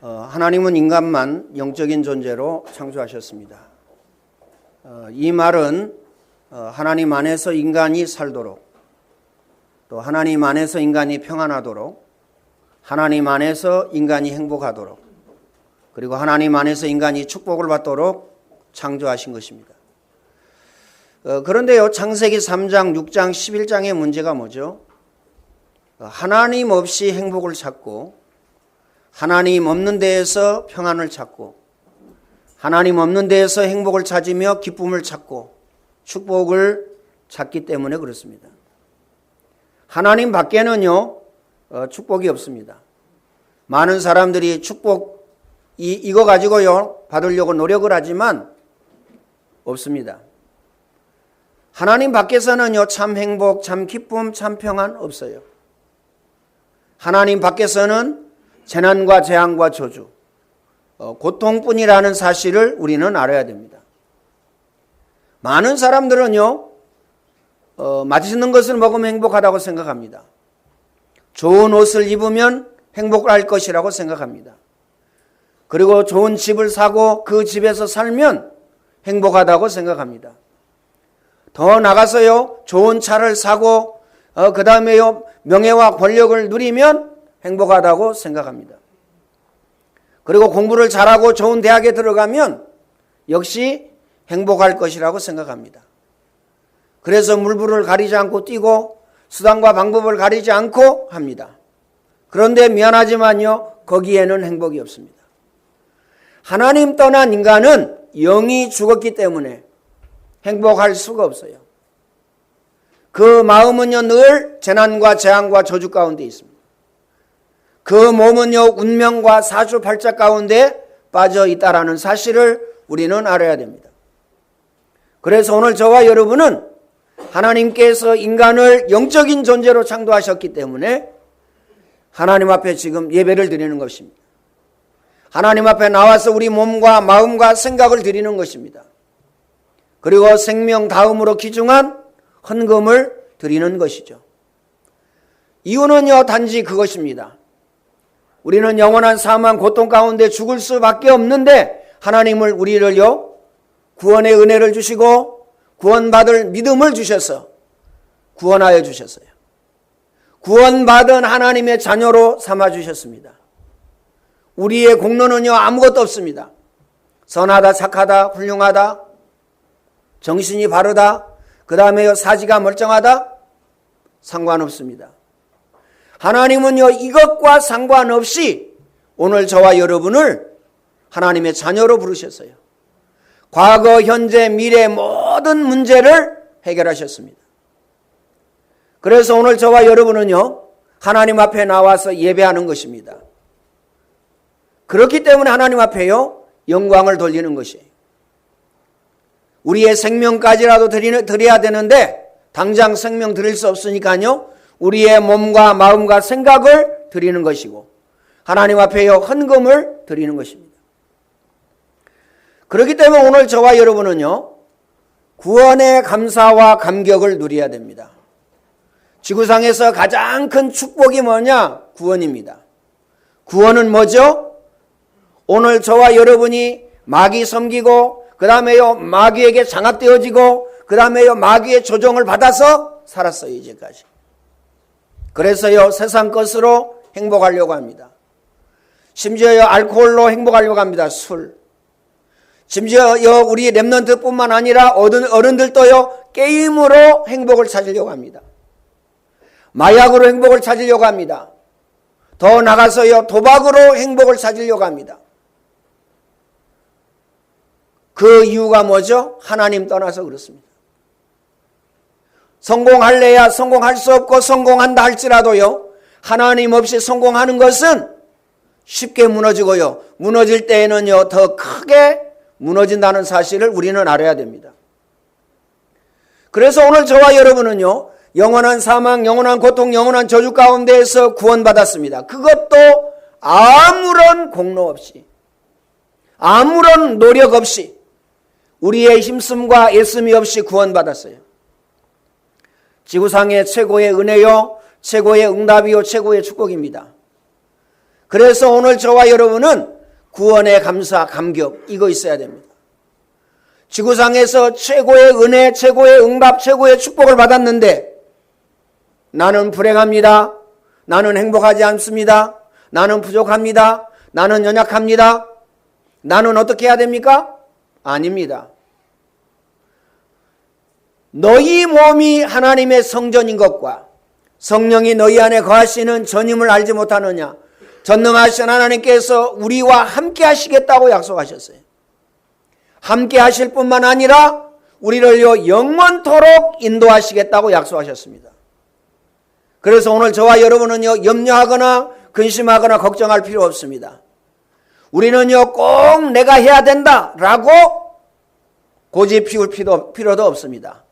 하나님은 인간만 영적인 존재로 창조하셨습니다. 이 말은 하나님 안에서 인간이 살도록, 또 하나님 안에서 인간이 평안하도록, 하나님 안에서 인간이 행복하도록, 그리고 하나님 안에서 인간이 축복을 받도록 창조하신 것입니다. 그런데요, 창세기 3장, 6장, 11장의 문제가 뭐죠? 하나님 없이 행복을 찾고, 하나님 없는 데에서 평안을 찾고, 하나님 없는 데에서 행복을 찾으며 기쁨을 찾고 축복을 찾기 때문에 그렇습니다. 하나님 밖에는요, 축복이 없습니다. 많은 사람들이 축복 이거 가지고요 받으려고 노력을 하지만 없습니다. 하나님 밖에서는요, 참 행복, 참 기쁨, 참 평안 없어요. 하나님 밖에서는 재난과 재앙과 저주, 고통뿐이라는 사실을 우리는 알아야 됩니다. 많은 사람들은요, 맛있는 것을 먹으면 행복하다고 생각합니다. 좋은 옷을 입으면 행복할 것이라고 생각합니다. 그리고 좋은 집을 사고 그 집에서 살면 행복하다고 생각합니다. 더 나가서요, 좋은 차를 사고 그 다음에요, 명예와 권력을 누리면 행복하다고 생각합니다. 그리고 공부를 잘하고 좋은 대학에 들어가면 역시 행복할 것이라고 생각합니다. 그래서 물불을 가리지 않고 뛰고 수단과 방법을 가리지 않고 합니다. 그런데 미안하지만요, 거기에는 행복이 없습니다. 하나님 떠난 인간은 영이 죽었기 때문에 행복할 수가 없어요. 그 마음은요, 늘 재난과 재앙과 저주 가운데 있습니다. 그 몸은요, 운명과 사주팔자 가운데 빠져 있다라는 사실을 우리는 알아야 됩니다. 그래서 오늘 저와 여러분은 하나님께서 인간을 영적인 존재로 창조하셨기 때문에 하나님 앞에 지금 예배를 드리는 것입니다. 하나님 앞에 나와서 우리 몸과 마음과 생각을 드리는 것입니다. 그리고 생명 다음으로 귀중한 헌금을 드리는 것이죠. 이유는요, 단지 그것입니다. 우리는 영원한 사망 고통 가운데 죽을 수밖에 없는데 하나님을 우리를요, 구원의 은혜를 주시고 구원받을 믿음을 주셔서 구원하여 주셨어요. 구원받은 하나님의 자녀로 삼아 주셨습니다. 우리의 공로는요, 아무것도 없습니다. 선하다, 착하다, 훌륭하다, 정신이 바르다, 그 다음에 사지가 멀쩡하다, 상관없습니다. 하나님은요, 이것과 상관없이 오늘 저와 여러분을 하나님의 자녀로 부르셨어요. 과거, 현재, 미래 모든 문제를 해결하셨습니다. 그래서 오늘 저와 여러분은요, 하나님 앞에 나와서 예배하는 것입니다. 그렇기 때문에 하나님 앞에요, 영광을 돌리는 것이에요. 우리의 생명까지라도 드려야 되는데 당장 생명 드릴 수 없으니까요, 우리의 몸과 마음과 생각을 드리는 것이고 하나님 앞에요, 헌금을 드리는 것입니다. 그렇기 때문에 오늘 저와 여러분은요, 구원의 감사와 감격을 누려야 됩니다. 지구상에서 가장 큰 축복이 뭐냐? 구원입니다. 구원은 뭐죠? 오늘 저와 여러분이 마귀 섬기고 그 다음에요, 마귀에게 장악되어지고 그 다음에요, 마귀의 조종을 받아서 살았어요, 이제까지. 그래서요, 세상 것으로 행복하려고 합니다. 심지어요, 알코올로 행복하려고 합니다. 술. 심지어요, 우리 랩런트뿐만 아니라 어른들도요, 게임으로 행복을 찾으려고 합니다. 마약으로 행복을 찾으려고 합니다. 더 나가서요, 도박으로 행복을 찾으려고 합니다. 그 이유가 뭐죠? 하나님 떠나서 그렇습니다. 성공할래야 성공할 수 없고 성공한다 할지라도요, 하나님 없이 성공하는 것은 쉽게 무너지고요, 무너질 때에는요, 더 크게 무너진다는 사실을 우리는 알아야 됩니다. 그래서 오늘 저와 여러분은요, 영원한 사망, 영원한 고통, 영원한 저주 가운데에서 구원받았습니다. 그것도 아무런 공로 없이, 아무런 노력 없이, 우리의 힘씀과 애씀이 없이 구원받았어요. 지구상의 최고의 은혜요, 최고의 응답이요, 최고의 축복입니다. 그래서 오늘 저와 여러분은 구원의 감사, 감격 이거 있어야 됩니다. 지구상에서 최고의 은혜, 최고의 응답, 최고의 축복을 받았는데 나는 불행합니다. 나는 행복하지 않습니다. 나는 부족합니다. 나는 연약합니다. 나는 어떻게 해야 됩니까? 아닙니다. 너희 몸이 하나님의 성전인 것과 성령이 너희 안에 거하시는 전임을 알지 못하느냐. 전능하신 하나님께서 우리와 함께 하시겠다고 약속하셨어요. 함께 하실 뿐만 아니라 우리를요 영원토록 인도하시겠다고 약속하셨습니다. 그래서 오늘 저와 여러분은요 염려하거나 근심하거나 걱정할 필요 없습니다. 우리는요 꼭 내가 해야 된다라고 고집 피울 필요도 없습니다.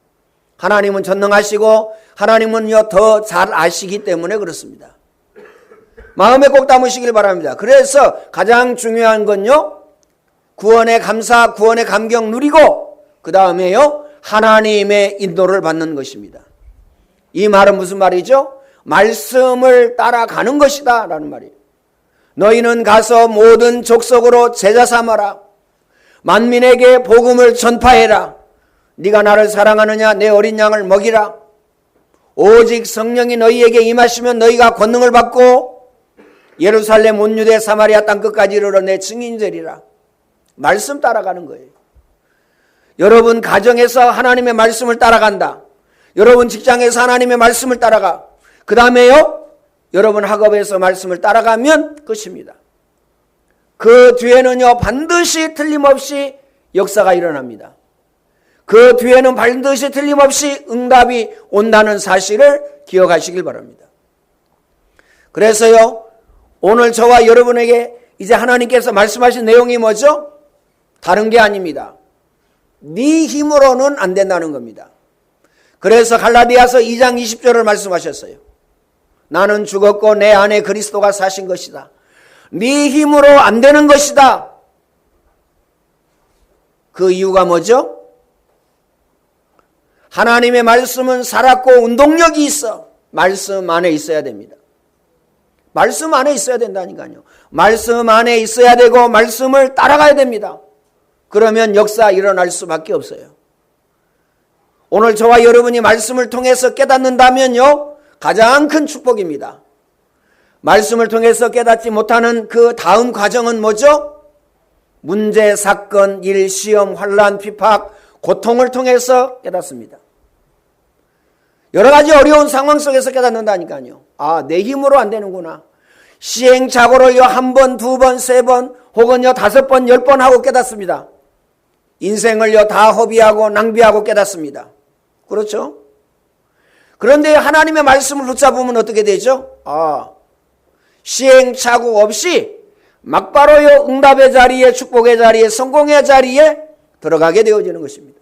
하나님은 전능하시고 하나님은요 더 잘 아시기 때문에 그렇습니다. 마음에 꼭 담으시길 바랍니다. 그래서 가장 중요한 건요 구원의 감사, 구원의 감격 누리고 그 다음에요 하나님의 인도를 받는 것입니다. 이 말은 무슨 말이죠? 말씀을 따라가는 것이다 라는 말이에요. 너희는 가서 모든 족속으로 제자 삼아라. 만민에게 복음을 전파해라. 네가 나를 사랑하느냐? 내 어린 양을 먹이라. 오직 성령이 너희에게 임하시면 너희가 권능을 받고 예루살렘 온 유대 사마리아 땅끝까지 이르러 내 증인이 되리라. 말씀 따라가는 거예요. 여러분 가정에서 하나님의 말씀을 따라간다. 여러분 직장에서 하나님의 말씀을 따라가. 그 다음에요 여러분 학업에서 말씀을 따라가면 끝입니다. 그 뒤에는요 반드시 틀림없이 역사가 일어납니다. 그 뒤에는 반드시 틀림없이 응답이 온다는 사실을 기억하시길 바랍니다. 그래서요 오늘 저와 여러분에게 이제 하나님께서 말씀하신 내용이 뭐죠? 다른 게 아닙니다. 네 힘으로는 안 된다는 겁니다. 그래서 갈라디아서 2장 20절을 말씀하셨어요. 나는 죽었고 내 안에 그리스도가 사신 것이다. 네 힘으로 안 되는 것이다. 그 이유가 뭐죠? 하나님의 말씀은 살았고 운동력이 있어. 말씀 안에 있어야 됩니다. 말씀 안에 있어야 된다니까요. 말씀 안에 있어야 되고 말씀을 따라가야 됩니다. 그러면 역사 일어날 수밖에 없어요. 오늘 저와 여러분이 말씀을 통해서 깨닫는다면요 가장 큰 축복입니다. 말씀을 통해서 깨닫지 못하는 그 다음 과정은 뭐죠? 문제, 사건, 일, 시험, 환난, 핍박, 고통을 통해서 깨닫습니다. 여러 가지 어려운 상황 속에서 깨닫는다니까요. 아, 내 힘으로 안 되는구나. 시행착오를요 한 번, 두 번, 세 번, 혹은요 5번, 10번 하고 깨닫습니다. 인생을요 다 허비하고 낭비하고 깨닫습니다. 그렇죠? 그런데 하나님의 말씀을 붙잡으면 어떻게 되죠? 시행착오 없이 막바로요 응답의 자리에, 축복의 자리에, 성공의 자리에 들어가게 되어지는 것입니다.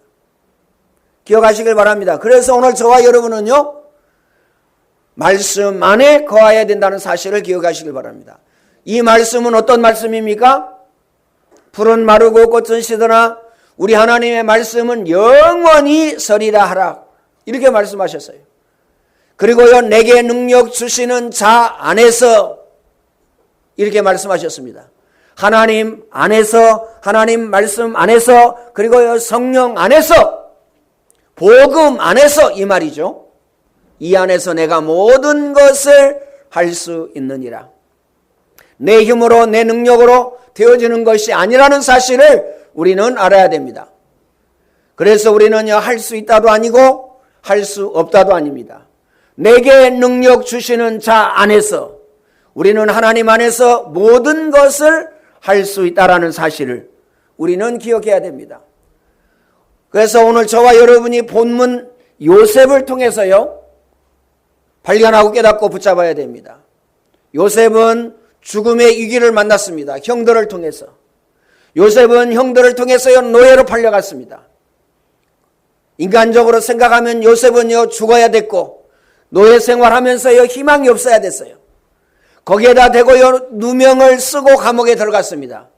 기억하시길 바랍니다. 그래서 오늘 저와 여러분은요 말씀 안에 거해야 된다는 사실을 기억하시길 바랍니다. 이 말씀은 어떤 말씀입니까? 풀은 마르고 꽃은 시드나 우리 하나님의 말씀은 영원히 서리라 하라. 이렇게 말씀하셨어요. 그리고요 내게 능력 주시는 자 안에서 이렇게 말씀하셨습니다. 하나님 안에서, 하나님 말씀 안에서, 그리고요 성령 안에서, 복음 안에서 이 말이죠. 이 안에서 내가 모든 것을 할 수 있느니라. 내 힘으로 내 능력으로 되어지는 것이 아니라는 사실을 우리는 알아야 됩니다. 그래서 우리는요 할 수 있다도 아니고 할 수 없다도 아닙니다. 내게 능력 주시는 자 안에서 우리는 하나님 안에서 모든 것을 할 수 있다라는 사실을 우리는 기억해야 됩니다. 그래서 오늘 저와 여러분이 본문 요셉을 통해서요 발견하고 깨닫고 붙잡아야 됩니다. 요셉은 죽음의 위기를 만났습니다. 형들을 통해서. 요셉은 형들을 통해서요 노예로 팔려갔습니다. 인간적으로 생각하면 요셉은요 죽어야 됐고 노예 생활하면서요 희망이 없어야 됐어요. 거기에다 대고요 누명을 쓰고 감옥에 들어갔습니다.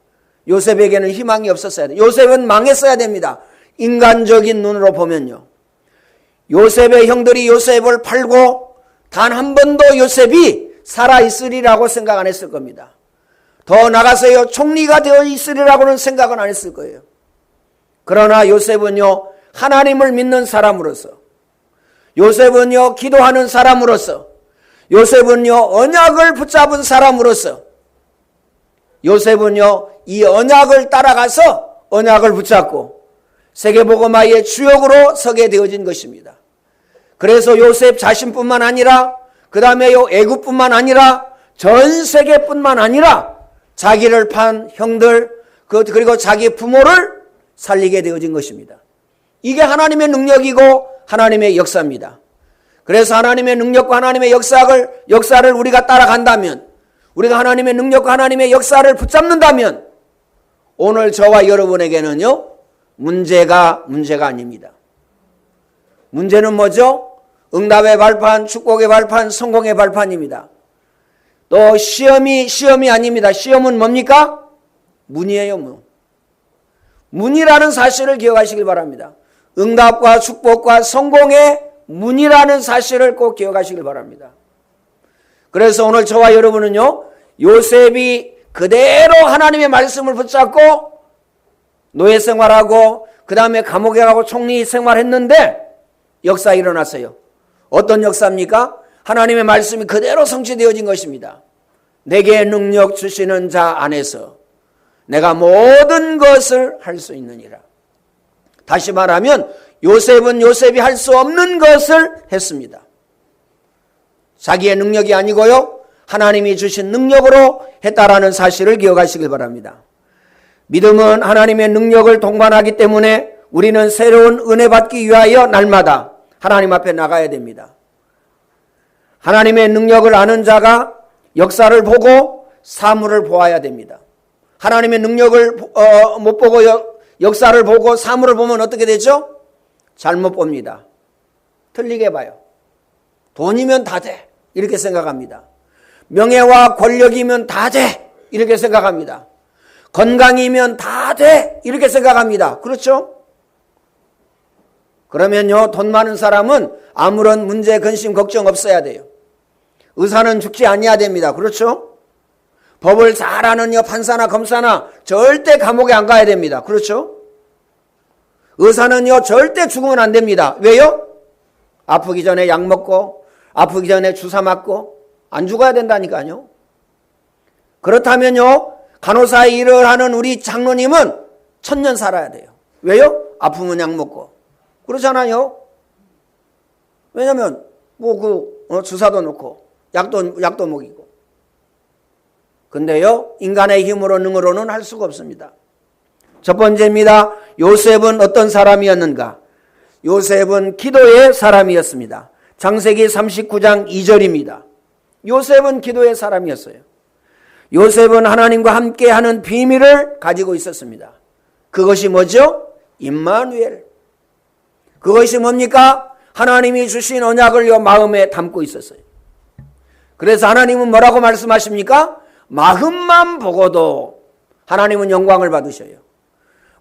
요셉에게는 희망이 없었어야 돼요. 요셉은 망했어야 됩니다. 인간적인 눈으로 보면요. 요셉의 형들이 요셉을 팔고 단 한 번도 요셉이 살아있으리라고 생각 안 했을 겁니다. 더 나가서요 총리가 되어 있으리라고는 생각은 안 했을 거예요. 그러나 요셉은요 하나님을 믿는 사람으로서, 요셉은요 기도하는 사람으로서, 요셉은요 언약을 붙잡은 사람으로서, 요셉은요 이 언약을 따라가서 언약을 붙잡고 세계복음화의 주역으로 서게 되어진 것입니다. 그래서 요셉 자신뿐만 아니라 그 다음에 애굽뿐만 아니라 전 세계뿐만 아니라 자기를 판 형들 그리고 자기 부모를 살리게 되어진 것입니다. 이게 하나님의 능력이고 하나님의 역사입니다. 그래서 하나님의 능력과 하나님의 역사를 우리가 따라간다면, 우리가 하나님의 능력과 하나님의 역사를 붙잡는다면 오늘 저와 여러분에게는요 문제가 아닙니다. 문제는 뭐죠? 응답의 발판, 축복의 발판, 성공의 발판입니다. 또 시험이 아닙니다. 시험은 뭡니까? 문이에요, 문. 문이라는 사실을 기억하시길 바랍니다. 응답과 축복과 성공의 문이라는 사실을 꼭 기억하시길 바랍니다. 그래서 오늘 저와 여러분은요 요셉이 그대로 하나님의 말씀을 붙잡고 노예 생활하고 그 다음에 감옥에 가고 총리 생활했는데 역사 일어났어요. 어떤 역사입니까? 하나님의 말씀이 그대로 성취되어진 것입니다. 내게 능력 주시는 자 안에서 내가 모든 것을 할 수 있느니라. 다시 말하면 요셉은 요셉이 할 수 없는 것을 했습니다. 자기의 능력이 아니고요 하나님이 주신 능력으로 했다라는 사실을 기억하시길 바랍니다. 믿음은 하나님의 능력을 동반하기 때문에 우리는 새로운 은혜 받기 위하여 날마다 하나님 앞에 나가야 됩니다. 하나님의 능력을 아는 자가 역사를 보고 사물을 보아야 됩니다. 하나님의 능력을 못 보고 역사를 보고 사물을 보면 어떻게 되죠? 잘못 봅니다. 틀리게 봐요. 돈이면 다 돼 이렇게 생각합니다. 명예와 권력이면 다 돼 이렇게 생각합니다. 건강이면 다 돼 이렇게 생각합니다. 그렇죠? 그러면요 돈 많은 사람은 아무런 문제, 근심, 걱정 없어야 돼요. 의사는 죽지 아니어야 됩니다. 그렇죠? 법을 잘 아는 판사나 검사나 절대 감옥에 안 가야 됩니다. 그렇죠? 의사는요 절대 죽으면 안 됩니다. 왜요? 아프기 전에 약 먹고 아프기 전에 주사 맞고 안 죽어야 된다니까요. 그렇다면요 간호사 일을 하는 우리 장로님은 1000년 살아야 돼요. 왜요? 아프면 약 먹고. 그렇잖아요. 왜냐면 주사도 놓고 약도 먹이고. 근데요 인간의 힘으로 능으로는 할 수가 없습니다. 첫 번째입니다. 요셉은 어떤 사람이었는가? 요셉은 기도의 사람이었습니다. 창세기 39장 2절입니다. 요셉은 기도의 사람이었어요. 요셉은 하나님과 함께하는 비밀을 가지고 있었습니다. 그것이 뭐죠? 임마누엘. 그것이 뭡니까? 하나님이 주신 언약을 마음에 담고 있었어요. 그래서 하나님은 뭐라고 말씀하십니까? 마음만 보고도 하나님은 영광을 받으셔요.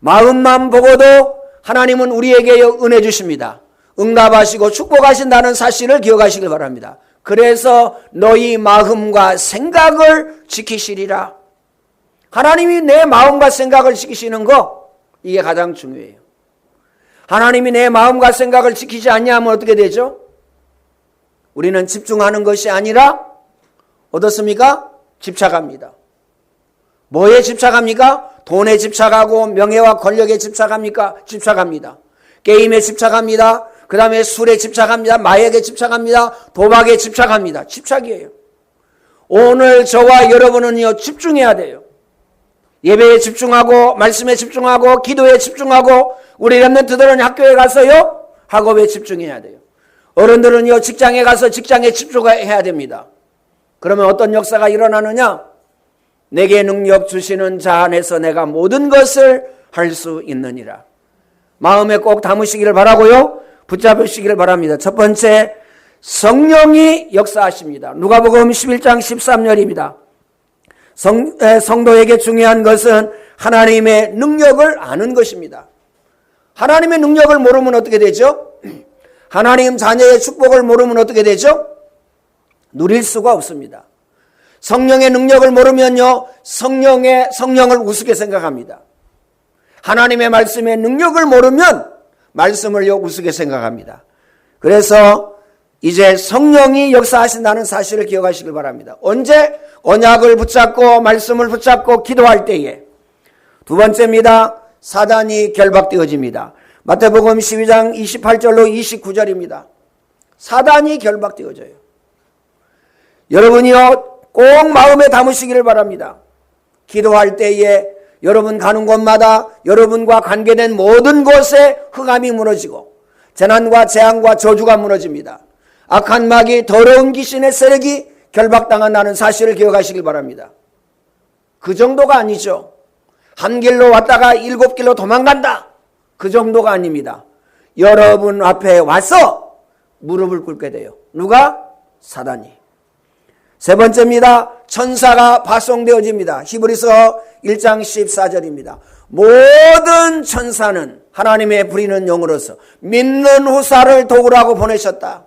마음만 보고도 하나님은 우리에게 은혜 주십니다. 응답하시고 축복하신다는 사실을 기억하시길 바랍니다. 그래서 너희 마음과 생각을 지키시리라. 하나님이 내 마음과 생각을 지키시는 거 이게 가장 중요해요. 하나님이 내 마음과 생각을 지키지 않냐면 어떻게 되죠? 우리는 집중하는 것이 아니라 어떻습니까? 집착합니다. 뭐에 집착합니까? 돈에 집착하고 명예와 권력에 집착합니까? 집착합니다. 게임에 집착합니다. 그 다음에 술에 집착합니다. 마약에 집착합니다. 도박에 집착합니다. 집착이에요. 오늘 저와 여러분은요 집중해야 돼요. 예배에 집중하고 말씀에 집중하고 기도에 집중하고 우리 렘넌트들은 학교에 가서요 학업에 집중해야 돼요. 어른들은요 직장에 가서 직장에 집중해야 됩니다. 그러면 어떤 역사가 일어나느냐? 내게 능력 주시는 자 안에서 내가 모든 것을 할 수 있느니라. 마음에 꼭 담으시기를 바라고요. 붙잡으시기를 바랍니다. 첫 번째, 성령이 역사하십니다. 누가복음 11장 13절입니다. 성도에게 중요한 것은 하나님의 능력을 아는 것입니다. 하나님의 능력을 모르면 어떻게 되죠? 하나님 자녀의 축복을 모르면 어떻게 되죠? 누릴 수가 없습니다. 성령의 능력을 모르면요, 성령을 우습게 생각합니다. 하나님의 말씀의 능력을 모르면 말씀을요, 우습게 생각합니다. 그래서 이제 성령이 역사하신다는 사실을 기억하시길 바랍니다. 언제? 언약을 붙잡고 말씀을 붙잡고 기도할 때에. 두 번째입니다. 사단이 결박되어집니다. 마태복음 12장 28절로 29절입니다. 사단이 결박되어져요. 여러분이요, 꼭 마음에 담으시기를 바랍니다. 기도할 때에 여러분 가는 곳마다 여러분과 관계된 모든 곳에 흑암이 무너지고 재난과 재앙과 저주가 무너집니다. 악한 마귀, 더러운 귀신의 세력이 결박당한다는 사실을 기억하시길 바랍니다. 그 정도가 아니죠. 한 길로 왔다가 7길로 도망간다. 그 정도가 아닙니다. 여러분 앞에 와서 무릎을 꿇게 돼요. 누가? 사단이. 세 번째입니다. 천사가 파송되어집니다. 히브리서 1장 14절입니다. 모든 천사는 하나님의 부리는 영으로서 믿는 후사를 도구라고 보내셨다.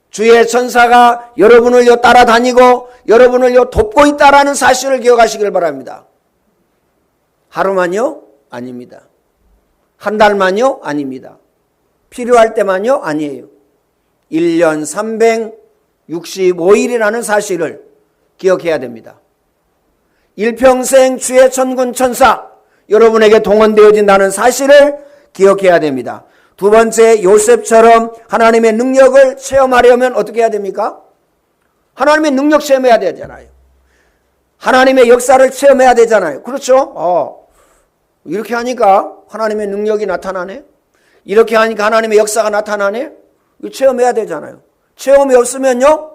주의 천사가 여러분을 따라다니고 여러분을 돕고 있다라는 사실을 기억하시길 바랍니다. 하루만요? 아닙니다. 한 달만요? 아닙니다. 필요할 때만요? 아니에요. 1년 365일이라는 사실을 기억해야 됩니다. 일평생 주의 천군 천사 여러분에게 동원되어진다는 사실을 기억해야 됩니다. 두 번째, 요셉처럼 하나님의 능력을 체험하려면 어떻게 해야 됩니까? 하나님의 능력 체험해야 되잖아요. 하나님의 역사를 체험해야 되잖아요. 그렇죠? 이렇게 하니까 하나님의 능력이 나타나네. 이렇게 하니까 하나님의 역사가 나타나네. 이거 체험해야 되잖아요. 체험이 없으면요,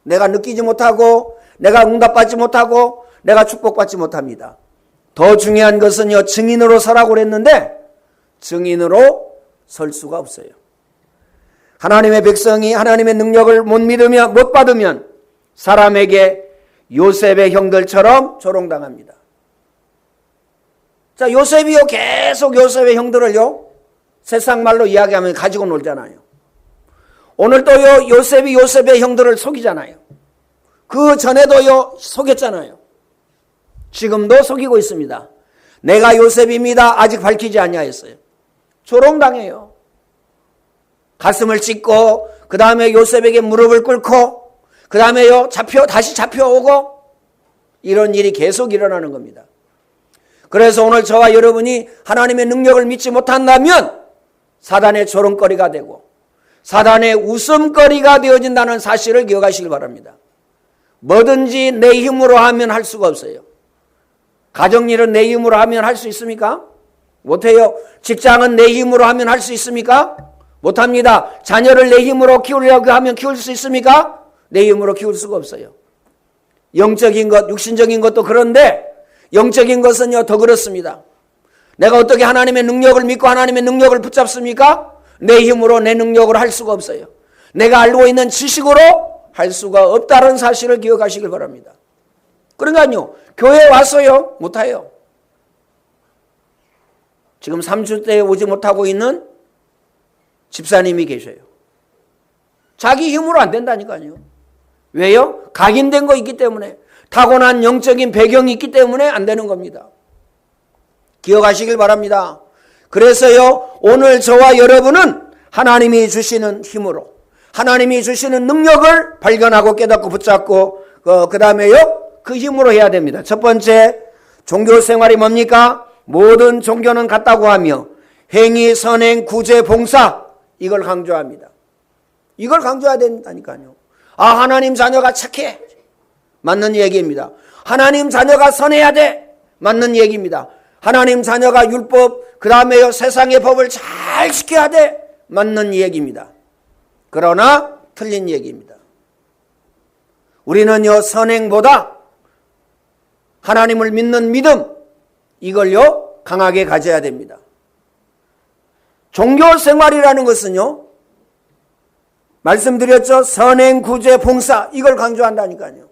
내가 느끼지 못하고 내가 응답받지 못하고 내가 축복받지 못합니다. 더 중요한 것은요, 증인으로 서라고 그랬는데 증인으로 설 수가 없어요. 하나님의 백성이 하나님의 능력을 못 받으면 사람에게 요셉의 형들처럼 조롱당합니다. 자, 요셉이요, 계속 요셉의 형들을요, 세상 말로 이야기하면 가지고 놀잖아요. 오늘 또요, 요셉이 요셉의 형들을 속이잖아요. 그 전에도요, 속였잖아요. 지금도 속이고 있습니다. 내가 요셉입니다. 아직 밝히지 아니하였어요. 조롱당해요. 가슴을 찢고 그 다음에 요셉에게 무릎을 꿇고 그 다음에요, 다시 잡혀오고 이런 일이 계속 일어나는 겁니다. 그래서 오늘 저와 여러분이 하나님의 능력을 믿지 못한다면 사단의 조롱거리가 되고 사단의 웃음거리가 되어진다는 사실을 기억하시길 바랍니다. 뭐든지 내 힘으로 하면 할 수가 없어요. 가정일은 내 힘으로 하면 할 수 있습니까? 못해요. 직장은 내 힘으로 하면 할 수 있습니까? 못합니다. 자녀를 내 힘으로 키우려고 하면 키울 수 있습니까? 내 힘으로 키울 수가 없어요. 영적인 것, 육신적인 것도 그런데 영적인 것은요, 더 그렇습니다. 내가 어떻게 하나님의 능력을 믿고 하나님의 능력을 붙잡습니까? 내 힘으로 내 능력으로 할 수가 없어요. 내가 알고 있는 지식으로 할 수가 없다는 사실을 기억하시길 바랍니다. 그러니까요, 교회에 와서요, 못해요. 지금 3주째에 오지 못하고 있는 집사님이 계셔요. 자기 힘으로 안 된다니까요. 왜요? 각인된 거 있기 때문에, 타고난 영적인 배경이 있기 때문에 안 되는 겁니다. 기억하시길 바랍니다. 그래서요, 오늘 저와 여러분은 하나님이 주시는 힘으로, 하나님이 주시는 능력을 발견하고 깨닫고 붙잡고 그 다음에요, 그 힘으로 해야 됩니다. 첫 번째, 종교 생활이 뭡니까? 모든 종교는 같다고 하며 행위, 선행, 구제, 봉사, 이걸 강조합니다. 이걸 강조해야 된다니까요. 하나님 자녀가 착해. 맞는 얘기입니다. 하나님 자녀가 선해야 돼. 맞는 얘기입니다. 하나님 자녀가 율법, 그 다음에요, 세상의 법을 잘 지켜야 돼. 맞는 얘기입니다. 그러나 틀린 얘기입니다. 우리는요, 선행보다 하나님을 믿는 믿음, 이걸요, 강하게 가져야 됩니다. 종교 생활이라는 것은요, 말씀드렸죠? 선행, 구제, 봉사, 이걸 강조한다니까요.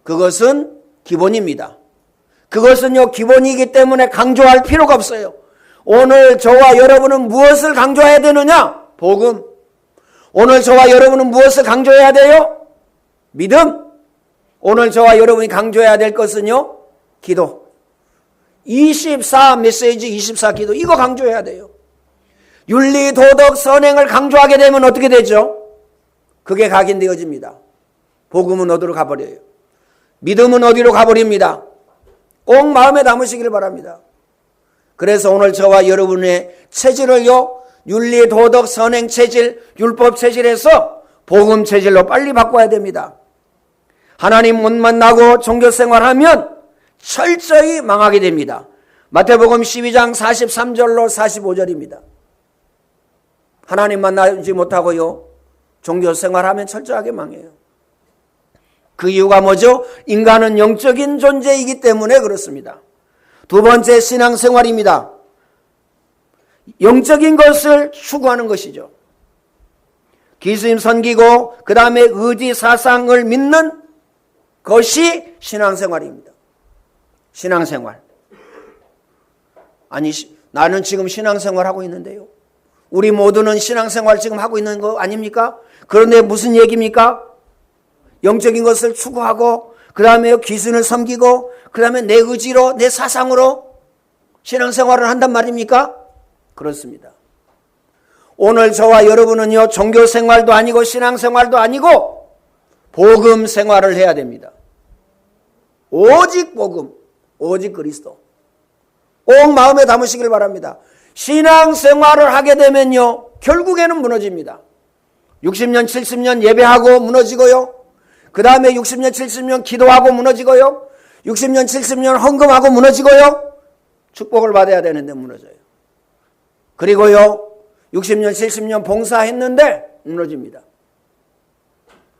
그것은 기본입니다. 그것은요, 기본이기 때문에 강조할 필요가 없어요. 오늘 저와 여러분은 무엇을 강조해야 되느냐? 복음. 오늘 저와 여러분은 무엇을 강조해야 돼요? 믿음. 오늘 저와 여러분이 강조해야 될 것은요, 기도. 24 메시지 24 기도. 이거 강조해야 돼요. 윤리, 도덕, 선행을 강조하게 되면 어떻게 되죠? 그게 각인되어집니다. 복음은 어디로 가버려요? 믿음은 어디로 가버립니다. 꼭 마음에 담으시길 바랍니다. 그래서 오늘 저와 여러분의 체질을요, 윤리, 도덕, 선행 체질, 율법 체질에서 복음 체질로 빨리 바꿔야 됩니다. 하나님 못 만나고 종교 생활하면 철저히 망하게 됩니다. 마태복음 12장 43절로 45절입니다. 하나님 만나지 못하고요, 종교 생활하면 철저하게 망해요. 그 이유가 뭐죠? 인간은 영적인 존재이기 때문에 그렇습니다. 두 번째, 신앙생활입니다. 영적인 것을 추구하는 것이죠. 기수님 섬기고 그 다음에 의지 사상을 믿는 것이 신앙생활입니다. 신앙생활. 아니, 나는 지금 신앙생활 하고 있는데요. 우리 모두는 신앙생활 지금 하고 있는 거 아닙니까? 그런데 무슨 얘기입니까? 영적인 것을 추구하고 그 다음에 기순을 섬기고 그 다음에 내 의지로 내 사상으로 신앙생활을 한단 말입니까? 그렇습니다. 오늘 저와 여러분은요, 종교생활도 아니고 신앙생활도 아니고 복음생활을 해야 됩니다. 오직 복음, 오직 그리스도. 꼭 마음에 담으시길 바랍니다. 신앙생활을 하게 되면요, 결국에는 무너집니다. 60년 70년 예배하고 무너지고요, 그 다음에 60년 70년 기도하고 무너지고요, 60년 70년 헌금하고 무너지고요, 축복을 받아야 되는데 무너져요. 그리고요, 60년 70년 봉사했는데 무너집니다.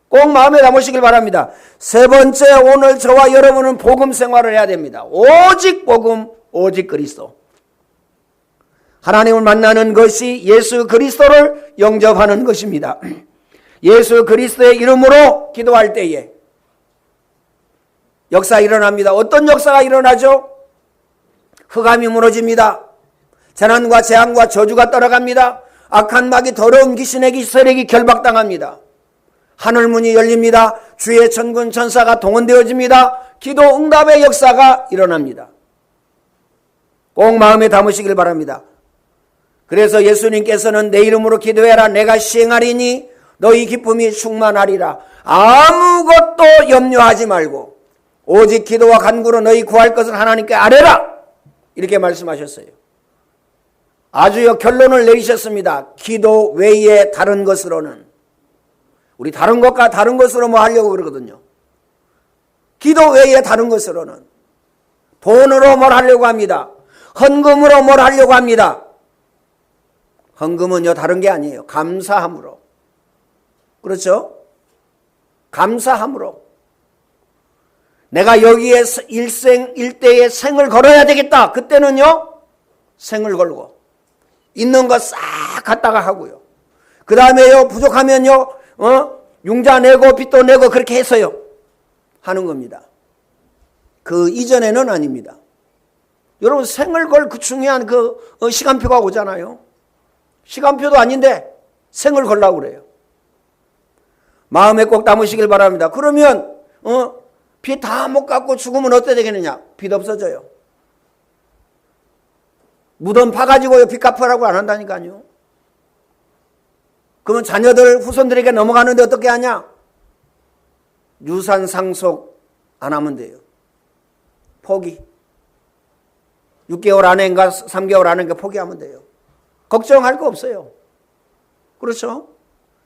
꼭 마음에 담으시길 바랍니다. 세 번째, 오늘 저와 여러분은 복음 생활을 해야 됩니다. 오직 복음, 오직 그리스도. 하나님을 만나는 것이 예수 그리스도를 영접하는 것입니다. 예수 그리스도의 이름으로 기도할 때에 역사 일어납니다. 어떤 역사가 일어나죠? 흑암이 무너집니다. 재난과 재앙과 저주가 떨어갑니다. 악한 마귀, 더러운 귀신에게 세력이 결박당합니다. 하늘문이 열립니다. 주의 천군 천사가 동원되어집니다. 기도 응답의 역사가 일어납니다. 꼭 마음에 담으시길 바랍니다. 그래서 예수님께서는 내 이름으로 기도해라 내가 시행하리니 너희 기쁨이 충만하리라. 아무것도 염려하지 말고 오직 기도와 간구로 너희 구할 것을 하나님께 아뢰라. 이렇게 말씀하셨어요. 아주 결론을 내리셨습니다. 기도 외에 다른 것으로는. 우리 다른 것과 다른 것으로 뭐 하려고 그러거든요. 기도 외에 다른 것으로는. 돈으로 뭘 하려고 합니다. 헌금으로 뭘 하려고 합니다. 헌금은요, 다른 게 아니에요. 감사함으로. 그렇죠? 감사함으로. 내가 여기에 일대의 생을 걸어야 되겠다. 그때는요, 생을 걸고. 있는 거 싹 갖다가 하고요. 그 다음에요, 부족하면요, 융자 내고 빚도 내고 그렇게 해서요, 하는 겁니다. 그 이전에는 아닙니다. 여러분, 생을 걸 그 중요한 시간표가 오잖아요. 시간표도 아닌데 생을 걸라고 그래요. 마음에 꼭 담으시길 바랍니다. 그러면 빚 다 못 갚고 죽으면 어떻게 되겠느냐? 빚 없어져요. 무덤 파가지고요, 빚 갚으라고 안 한다니까요. 그러면 자녀들, 후손들에게 넘어가는데 어떻게 하냐? 유산 상속 안 하면 돼요. 포기. 6개월 안에인가 3개월 안에인가 포기하면 돼요. 걱정할 거 없어요. 그렇죠?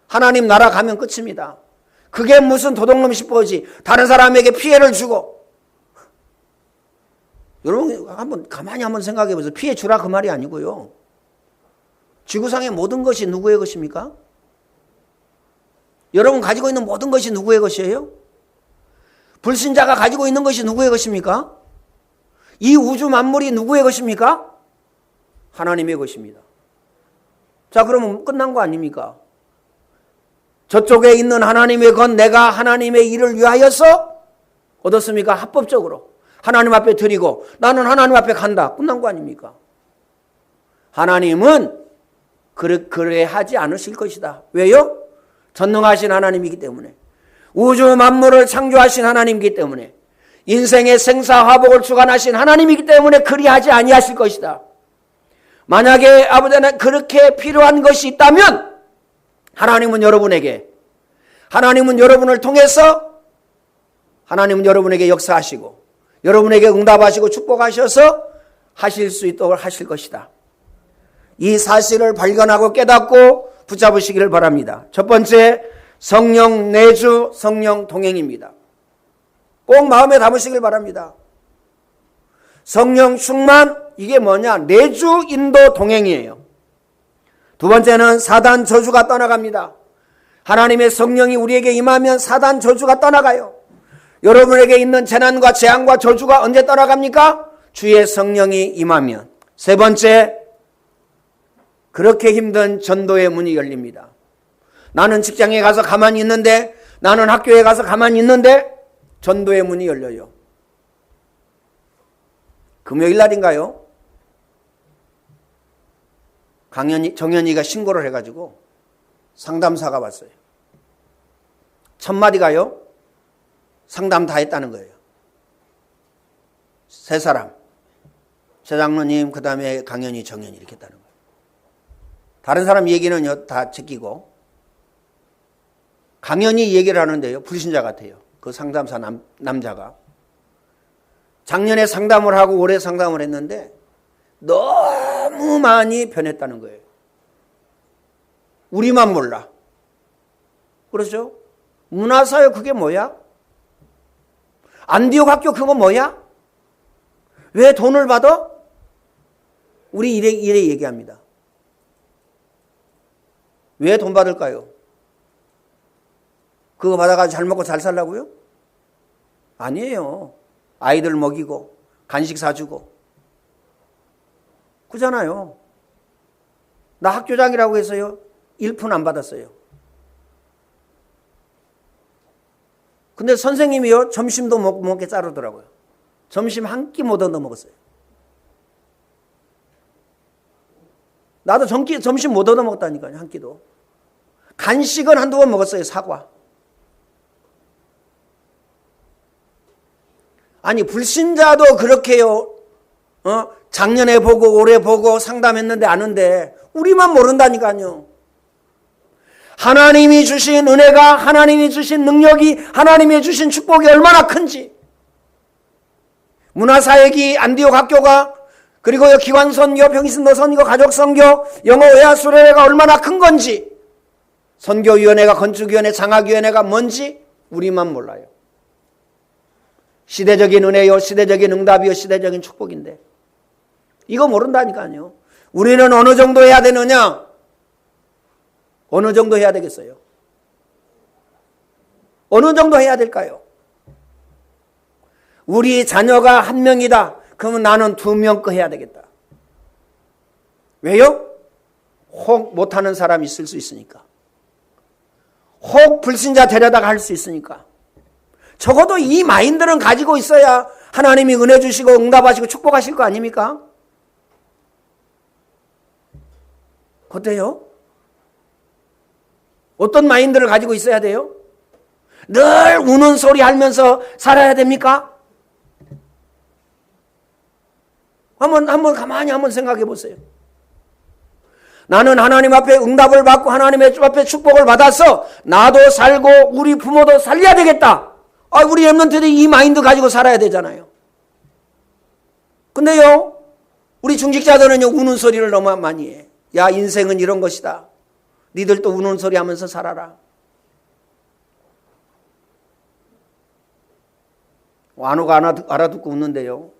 하나님 나라 가면 끝입니다. 그게 무슨 도둑놈 싶어지 다른 사람에게 피해를 주고. 여러분 가만히 한번 생각해 보세요. 피해 주라 그 말이 아니고요. 지구상의 모든 것이 누구의 것입니까? 여러분 가지고 있는 모든 것이 누구의 것이에요? 불신자가 가지고 있는 것이 누구의 것입니까? 이 우주 만물이 누구의 것입니까? 하나님의 것입니다. 자, 그러면 끝난 거 아닙니까? 저쪽에 있는 하나님의 건 내가 하나님의 일을 위하여서 얻었습니까? 합법적으로 하나님 앞에 드리고 나는 하나님 앞에 간다. 끝난 거 아닙니까? 하나님은 그래 하지 않으실 것이다. 왜요? 전능하신 하나님이기 때문에. 우주 만물을 창조하신 하나님이기 때문에, 인생의 생사화복을 주관하신 하나님이기 때문에 그리하지 아니하실 것이다. 만약에 아버지는 그렇게 필요한 것이 있다면 하나님은 여러분을 통해서 하나님은 여러분에게 역사하시고 여러분에게 응답하시고 축복하셔서 하실 수 있도록 하실 것이다. 이 사실을 발견하고 깨닫고 붙잡으시기를 바랍니다. 첫 번째, 성령 내주, 성령 동행입니다. 꼭 마음에 담으시길 바랍니다. 성령 충만, 이게 뭐냐? 내주, 인도, 동행이에요. 두 번째는 사단 저주가 떠나갑니다. 하나님의 성령이 우리에게 임하면 사단 저주가 떠나가요. 여러분에게 있는 재난과 재앙과 저주가 언제 떠나갑니까? 주의 성령이 임하면. 세 번째, 그렇게 힘든 전도의 문이 열립니다. 나는 직장에 가서 가만히 있는데, 나는 학교에 가서 가만히 있는데 전도의 문이 열려요. 금요일 날인가요? 정연이가 신고를 해가지고 상담사가 왔어요. 첫 마디가요, 상담 다 했다는 거예요. 세 사람, 세 장로님, 그 다음에 강연이, 정연이 이렇게 했다는 거예요. 다른 사람 얘기는요 다 제끼고, 강연이 얘기를 하는데요, 불신자 같아요. 그 상담사 남자가 작년에 상담을 하고 올해 상담을 했는데 너무 많이 변했다는 거예요. 우리만 몰라. 그렇죠? 문화사회 그게 뭐야? 안디옥 학교 그거 뭐야? 왜 돈을 받아? 우리 이래 얘기합니다. 왜 돈 받을까요? 그거 받아가지고 잘 먹고 잘 살라고요? 아니에요. 아이들 먹이고 간식 사주고 그잖아요. 나 학교장이라고 해서요 1푼 안 받았어요. 근데 선생님이요 점심도 못 먹게 자르더라고요. 점심 한 끼 못 얻어 먹었어요. 나도 점심 못 얻어 먹었다니까요. 한 끼도. 간식은 한두 번 먹었어요. 사과. 아니 불신자도 그렇게요. 작년에 보고 올해 보고 상담했는데 아는데 우리만 모른다니까요. 하나님이 주신 은혜가, 하나님이 주신 능력이, 하나님이 주신 축복이 얼마나 큰지. 문화사역이, 안디옥 학교가, 그리고 기관선교, 평신도 선교, 가족선교, 영어 외화 수련회가 얼마나 큰 건지, 선교위원회가, 건축위원회, 장학위원회가 뭔지 우리만 몰라요. 시대적인 은혜요, 시대적인 응답이요, 시대적인 축복인데 이거 모른다니까요. 우리는 어느 정도 해야 되느냐? 어느 정도 해야 되겠어요? 어느 정도 해야 될까요? 우리 자녀가 한 명이다. 그러면 나는 2명 거 해야 되겠다. 왜요? 혹 못하는 사람이 있을 수 있으니까. 혹 불신자 데려다가 할 수 있으니까. 적어도 이 마인드는 가지고 있어야 하나님이 은혜 주시고 응답하시고 축복하실 거 아닙니까? 어때요? 어떤 마인드를 가지고 있어야 돼요? 늘 우는 소리 하면서 살아야 됩니까? 한번 가만히 생각해 보세요. 나는 하나님 앞에 응답을 받고 하나님 앞에 축복을 받아서 나도 살고 우리 부모도 살려야 되겠다. 우리 렘넌트들이 이 마인드 가지고 살아야 되잖아요. 근데요, 우리 중직자들은요, 우는 소리를 너무 많이 해. 야, 인생은 이런 것이다. 니들도 우는 소리 하면서 살아라. 완호가 알아듣고 웃는데요.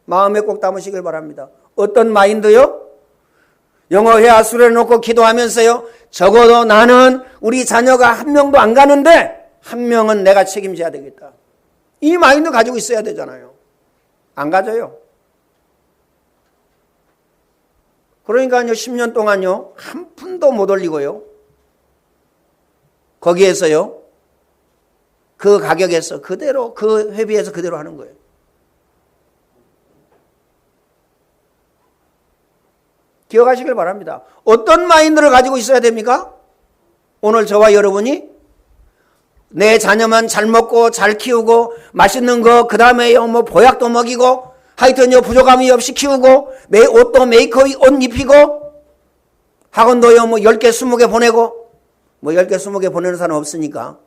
마음에 꼭 담으시길 바랍니다. 어떤 마인드요? 영어 회화 수련해 놓고 기도하면서요. 적어도 나는 우리 자녀가 한 명도 안 가는데 한 명은 내가 책임져야 되겠다. 이 마인드 가지고 있어야 되잖아요. 안 가져요. 그러니까요, 10년 동안요, 한 푼도 못 올리고요. 거기에서요, 그 가격에서 그대로, 그 회비에서 그대로 하는 거예요. 기억하시길 바랍니다. 어떤 마인드를 가지고 있어야 됩니까? 오늘 저와 여러분이 내 자녀만 잘 먹고 잘 키우고 맛있는 거 그 다음에 뭐 보약도 먹이고 하여튼 부족함이 없이 키우고 매 옷도 메이크업 옷 입히고 학원도요 뭐 10개 20개 보내고 뭐 10개 20개 보내는 사람 없으니까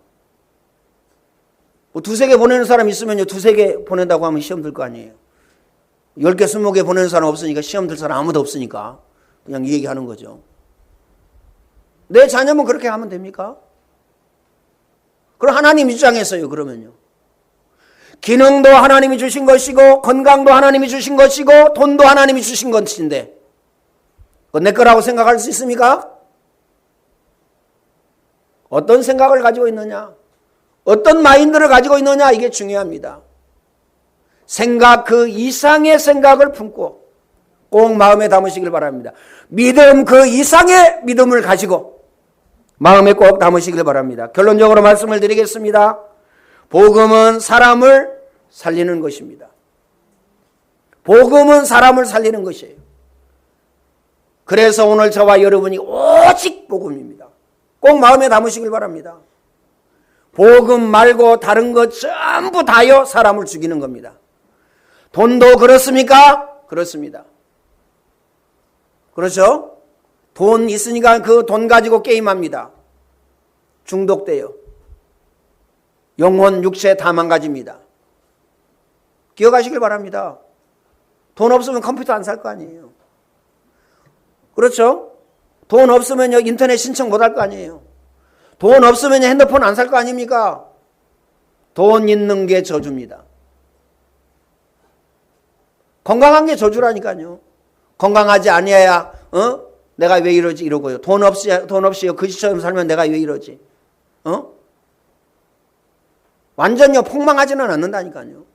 뭐 2-3개 보내는 사람 있으면요 2-3개 보낸다고 하면 시험 들 거 아니에요. 10개 20개 보내는 사람 없으니까 시험 들 사람 아무도 없으니까 그냥 이 얘기하는 거죠. 내 자녀면 그렇게 하면 됩니까? 그럼 하나님 입장에서요 그러면요 기능도 하나님이 주신 것이고 건강도 하나님이 주신 것이고 돈도 하나님이 주신 것인데 그건 내 거라고 생각할 수 있습니까? 어떤 생각을 가지고 있느냐 어떤 마인드를 가지고 있느냐 이게 중요합니다. 생각 그 이상의 생각을 품고 꼭 마음에 담으시길 바랍니다. 믿음 그 이상의 믿음을 가지고 마음에 꼭 담으시길 바랍니다. 결론적으로 말씀을 드리겠습니다. 복음은 사람을 살리는 것입니다. 복음은 사람을 살리는 것이에요. 그래서 오늘 저와 여러분이 오직 복음입니다. 꼭 마음에 담으시길 바랍니다. 복음 말고 다른 것 전부 다요 사람을 죽이는 겁니다. 돈도 그렇습니까? 그렇습니다. 그렇죠? 돈 있으니까 그 돈 가지고 게임합니다. 중독돼요. 영혼, 육체 다 망가집니다. 기억하시길 바랍니다. 돈 없으면 컴퓨터 안 살 거 아니에요. 그렇죠? 돈 없으면요 인터넷 신청 못 할 거 아니에요. 돈 없으면 핸드폰 안 살 거 아닙니까? 돈 있는 게 저주입니다. 건강한 게 저주라니까요. 건강하지 아니어야 내가 왜 이러지 이러고요. 돈 없이요 그 시처럼 살면 내가 왜 이러지? 완전요 폭망하지는 않는다니까요.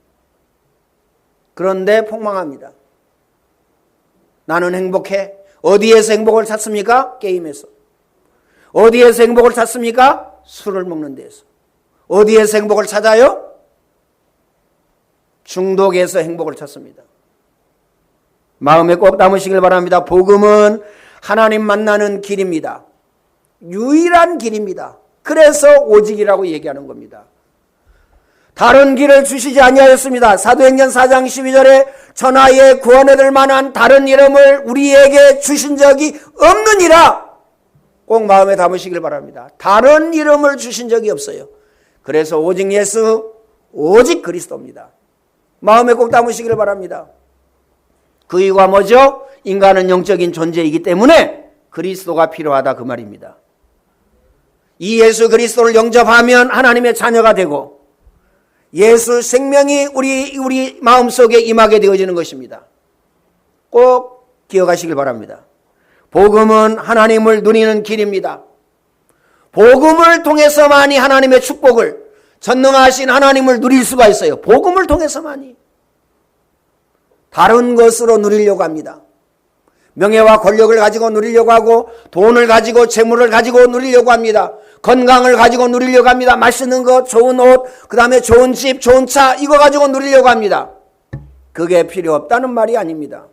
그런데 폭망합니다. 나는 행복해. 어디에서 행복을 찾습니까? 게임에서. 어디에서 행복을 찾습니까? 술을 먹는 데에서. 어디에서 행복을 찾아요? 중독에서 행복을 찾습니다. 마음에 꼭 담으시길 바랍니다. 복음은 하나님 만나는 길입니다. 유일한 길입니다. 그래서 오직이라고 얘기하는 겁니다. 다른 길을 주시지 아니하였습니다. 사도행전 4장 12절에 천하에 구원에 들 만한 다른 이름을 우리에게 주신 적이 없느니라. 꼭 마음에 담으시길 바랍니다. 다른 이름을 주신 적이 없어요. 그래서 오직 예수, 오직 그리스도입니다. 마음에 꼭 담으시길 바랍니다. 그 이유가 뭐죠? 인간은 영적인 존재이기 때문에 그리스도가 필요하다 그 말입니다. 이 예수 그리스도를 영접하면 하나님의 자녀가 되고 예수 생명이 우리 마음속에 임하게 되어지는 것입니다. 꼭 기억하시길 바랍니다. 복음은 하나님을 누리는 길입니다. 복음을 통해서만이 하나님의 축복을 전능하신 하나님을 누릴 수가 있어요. 복음을 통해서만이. 다른 것으로 누리려고 합니다. 명예와 권력을 가지고 누리려고 하고 돈을 가지고 재물을 가지고 누리려고 합니다. 건강을 가지고 누리려고 합니다. 맛있는 것, 좋은 옷, 그 다음에 좋은 집, 좋은 차 이거 가지고 누리려고 합니다. 그게 필요 없다는 말이 아닙니다.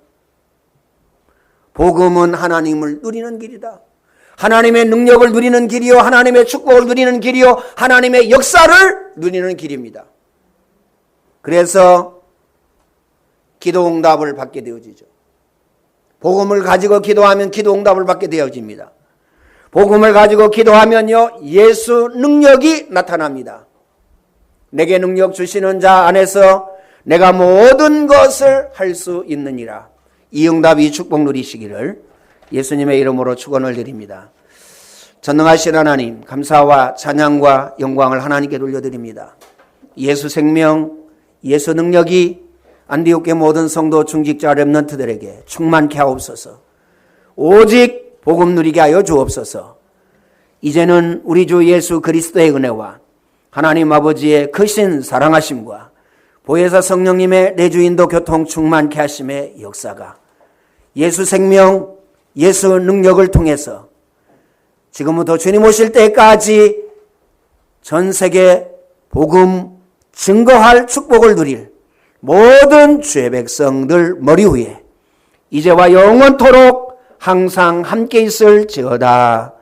복음은 하나님을 누리는 길이다. 하나님의 능력을 누리는 길이요 하나님의 축복을 누리는 길이요 하나님의 역사를 누리는 길입니다. 그래서 기도 응답을 받게 되어지죠. 복음을 가지고 기도하면 기도 응답을 받게 되어집니다. 복음을 가지고 기도하면요 예수 능력이 나타납니다. 내게 능력 주시는 자 안에서 내가 모든 것을 할 수 있느니라. 이 응답 이 축복 누리시기를 예수님의 이름으로 축원을 드립니다. 전능하신 하나님 감사와 찬양과 영광을 하나님께 돌려드립니다. 예수 생명 예수 능력이 안디옥의 모든 성도 중직자 렘넌트들에게 충만케 하옵소서. 오직 복음 누리게 하여 주옵소서. 이제는 우리 주 예수 그리스도의 은혜와 하나님 아버지의 크신 사랑하심과 보혜사 성령님의 내주인도 교통 충만케 하심의 역사가 예수 생명 예수 능력을 통해서 지금부터 주님 오실 때까지 전 세계 복음 증거할 축복을 누릴 모든 주의 백성들 머리 위에 이제와 영원토록 항상 함께 있을지어다.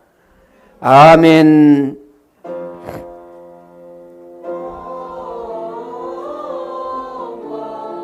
아멘.